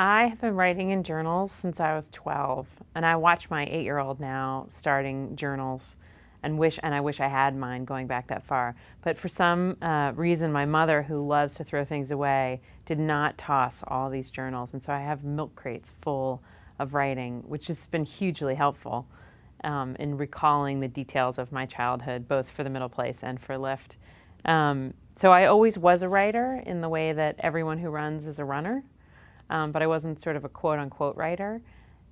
I have been writing in journals since I was 12, and I watch my 8-year-old now starting journals, and I wish I had mine going back that far. But for some reason, my mother, who loves to throw things away, did not toss all these journals, and so I have milk crates full of writing, which has been hugely helpful in recalling the details of my childhood, both for the middle place and for Lyft. So I always was a writer in the way that everyone who runs is a runner. But I wasn't sort of a quote unquote writer.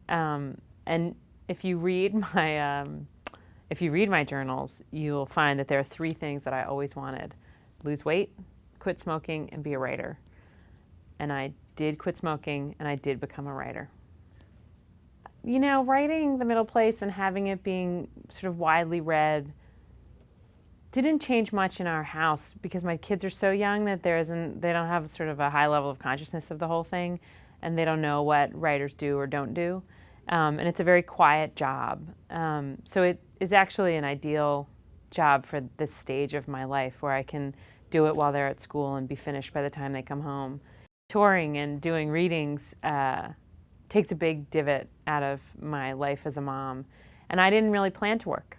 And if you read my journals, you'll find that there are 3 things that I always wanted: lose weight, quit smoking, and be a writer. And I did quit smoking, and I did become a writer. You know, writing The Middle Place and having it being sort of widely read didn't change much in our house because my kids are so young that they don't have sort of a high level of consciousness of the whole thing, and they don't know what writers do or don't do. And it's a very quiet job. So it is actually an ideal job for this stage of my life where I can do it while they're at school and be finished by the time they come home. Touring and doing readings takes a big divot out of my life as a mom. And I didn't really plan to work.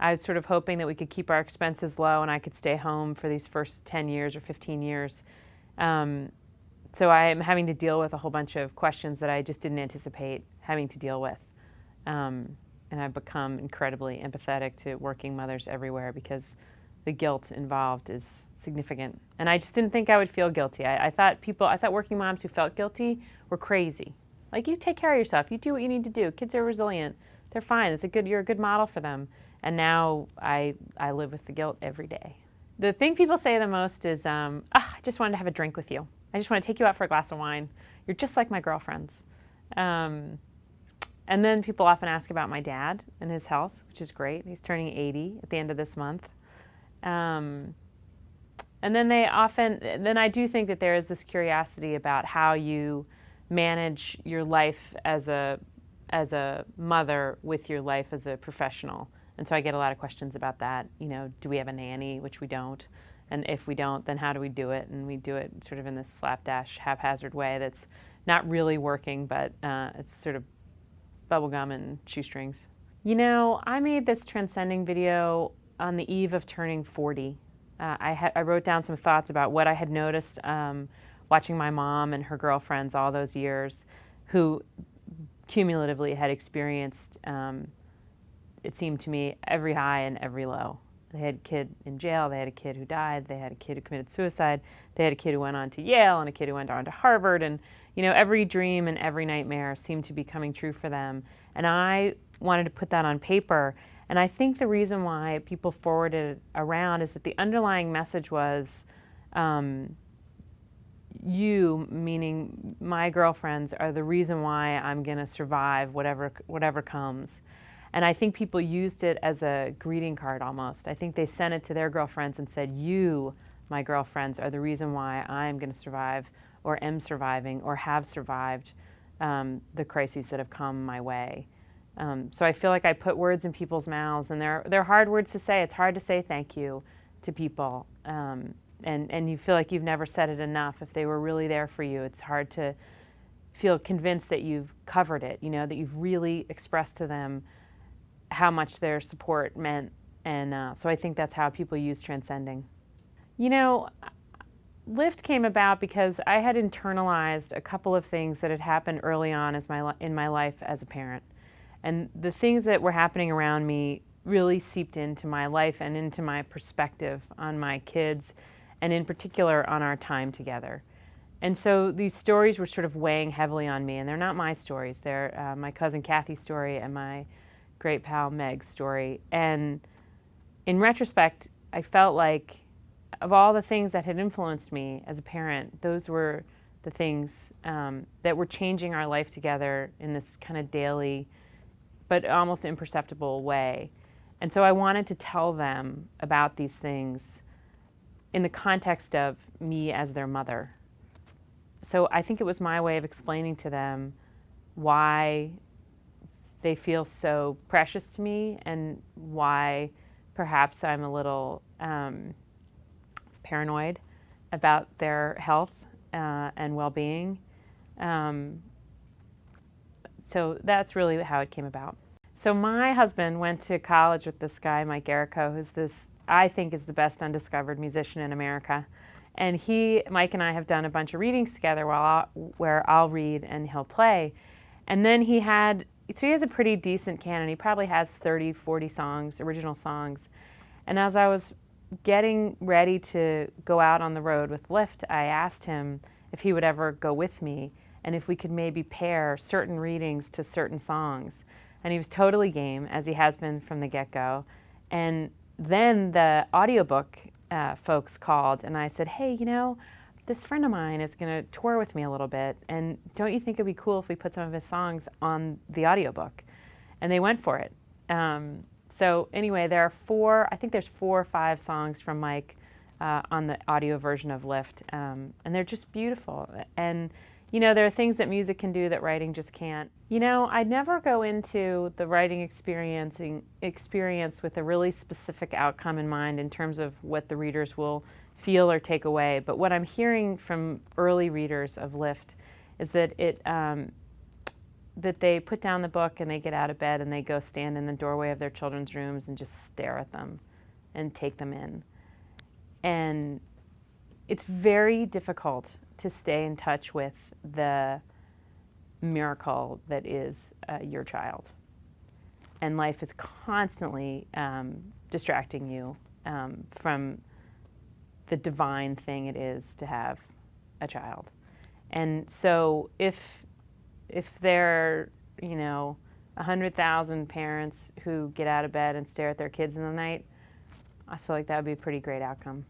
I was sort of hoping that we could keep our expenses low and I could stay home for these first 10 years or 15 years. So I am having to deal with a whole bunch of questions that I just didn't anticipate having to deal with. And I've become incredibly empathetic to working mothers everywhere because the guilt involved is significant. And I just didn't think I would feel guilty. I thought working moms who felt guilty were crazy. Like, you take care of yourself. You do what you need to do. Kids are resilient. They're fine. You're a good model for them. And now I live with the guilt every day. The thing people say the most is, I just wanted to have a drink with you. I just want to take you out for a glass of wine. You're just like my girlfriends. And then people often ask about my dad and his health, which is great. He's turning 80 at the end of this month. And then I do think that there is this curiosity about how you manage your life as a mother with your life as a professional. And so I get a lot of questions about that. You know, do we have a nanny? Which we don't. And if we don't, then how do we do it? And we do it sort of in this slapdash, haphazard way that's not really working, but it's sort of bubblegum and shoestrings. You know, I made this transcending video on the eve of turning 40. I wrote down some thoughts about what I had noticed watching my mom and her girlfriends all those years, who cumulatively had experienced, it seemed to me, every high and every low. They had a kid in jail, they had a kid who died, they had a kid who committed suicide, they had a kid who went on to Yale and a kid who went on to Harvard, and you know, every dream and every nightmare seemed to be coming true for them. And I wanted to put that on paper. And I think the reason why people forwarded it around is that the underlying message was, you, meaning my girlfriends, are the reason why I'm going to survive whatever comes. And I think people used it as a greeting card almost. I think they sent it to their girlfriends and said, you, my girlfriends, are the reason why I'm going to survive, or am surviving, or have survived the crises that have come my way. So I feel like I put words in people's mouths, and they're hard words to say. It's hard to say thank you to people. And you feel like you've never said it enough. If they were really there for you, it's hard to feel convinced that you've covered it, you know, that you've really expressed to them how much their support meant. And so I think that's how people use transcending. You know, Lyft came about because I had internalized a couple of things that had happened early on in my life as a parent. And the things that were happening around me really seeped into my life and into my perspective on my kids, and in particular on our time together. And so these stories were sort of weighing heavily on me, and they're not my stories. They're my cousin Kathy's story and my great pal Meg's story. And in retrospect, I felt like of all the things that had influenced me as a parent, those were the things that were changing our life together in this kind of daily, but almost imperceptible way. And so I wanted to tell them about these things in the context of me as their mother. So I think it was my way of explaining to them why they feel so precious to me, and why perhaps I'm a little paranoid about their health and well-being. So that's really how it came about. So my husband went to college with this guy, Mike Errico, who's this, I think, is the best undiscovered musician in America. And Mike and I have done a bunch of readings together where I'll read and he'll play. And then he has a pretty decent canon. He probably has 30, 40 songs, original songs. And as I was getting ready to go out on the road with Lyft, I asked him if he would ever go with me and if we could maybe pair certain readings to certain songs. And he was totally game, as he has been from the get-go. And then the audiobook folks called, and I said, hey, this friend of mine is going to tour with me a little bit, and don't you think it'd be cool if we put some of his songs on the audiobook? And they went for it. So anyway, I think there's 4 or 5 songs from Mike on the audio version of Lyft, and they're just beautiful. And there are things that music can do that writing just can't. I'd never go into the writing experience with a really specific outcome in mind in terms of what the readers will feel or take away. But what I'm hearing from early readers of Lyft is that that they put down the book and they get out of bed and they go stand in the doorway of their children's rooms and just stare at them and take them in. And it's very difficult to stay in touch with the miracle that is your child. And life is constantly distracting you from the divine thing it is to have a child. And so if there are 100,000 parents who get out of bed and stare at their kids in the night, I feel like that would be a pretty great outcome.